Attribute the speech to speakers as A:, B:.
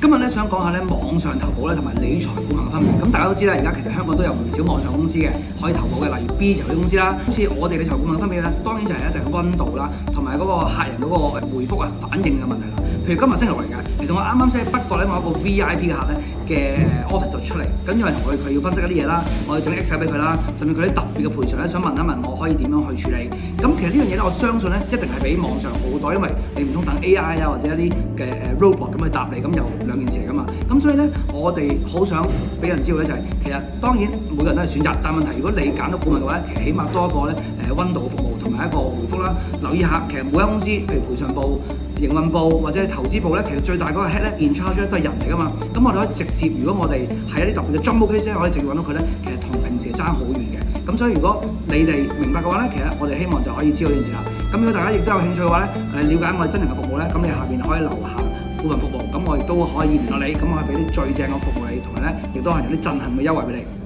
A: 今日咧想講下咧網上投保咧同埋理財顧問嘅分別。咁大家都知啦，而家其實香港都有唔少網上公司嘅可以投保嘅，例如 B 字頭啲公司啦。好似我哋理財顧問嘅分別咧，當然就係一定係溫度啦，同埋嗰個客人嗰個回覆啊反應嘅問題啦。譬如今日星期六嚟嘅，其實我啱啱先喺北角咧某一個 VIP 嘅客咧嘅office 度出嚟，咁因為同佢要分析一啲嘢啦，我要整啲 Excel 俾佢啦，甚至佢啲特別嘅賠償咧，想問一問我可以點樣去處理。咁其實呢樣嘢咧，我相信咧一定係比網上好多，因為你唔通等 AI 啊或者一啲嘅robot 咁去答你，咁有兩件事嚟噶嘛。咁所以咧，我哋好想俾人知道咧，就係其實當然每個人都係選擇，但問題如果你揀到顧問嘅話，其實起碼多一個咧溫度服務同埋一個回覆啦。留意下，其實每間公司譬如賠償部、營運部或者投資部咧，其實最大嗰個 head 咧 in charge 都係人嚟噶嘛。咁我哋可以直接，如果我哋係一啲特別嘅 jumbo case 咧，可以直接揾到佢咧，其實同平時係爭好遠嘅。咁所以如果你哋明白嘅話咧，其實我哋希望就可以知道呢件事啦。咁如果大家亦都有興趣嘅話咧，了解我哋真人嘅服務咧，咁你下邊可以留下顧問服務，咁我亦都可以聯絡你，咁我係俾啲最正嘅服務你，同埋咧亦都係有啲震撼嘅優惠俾你。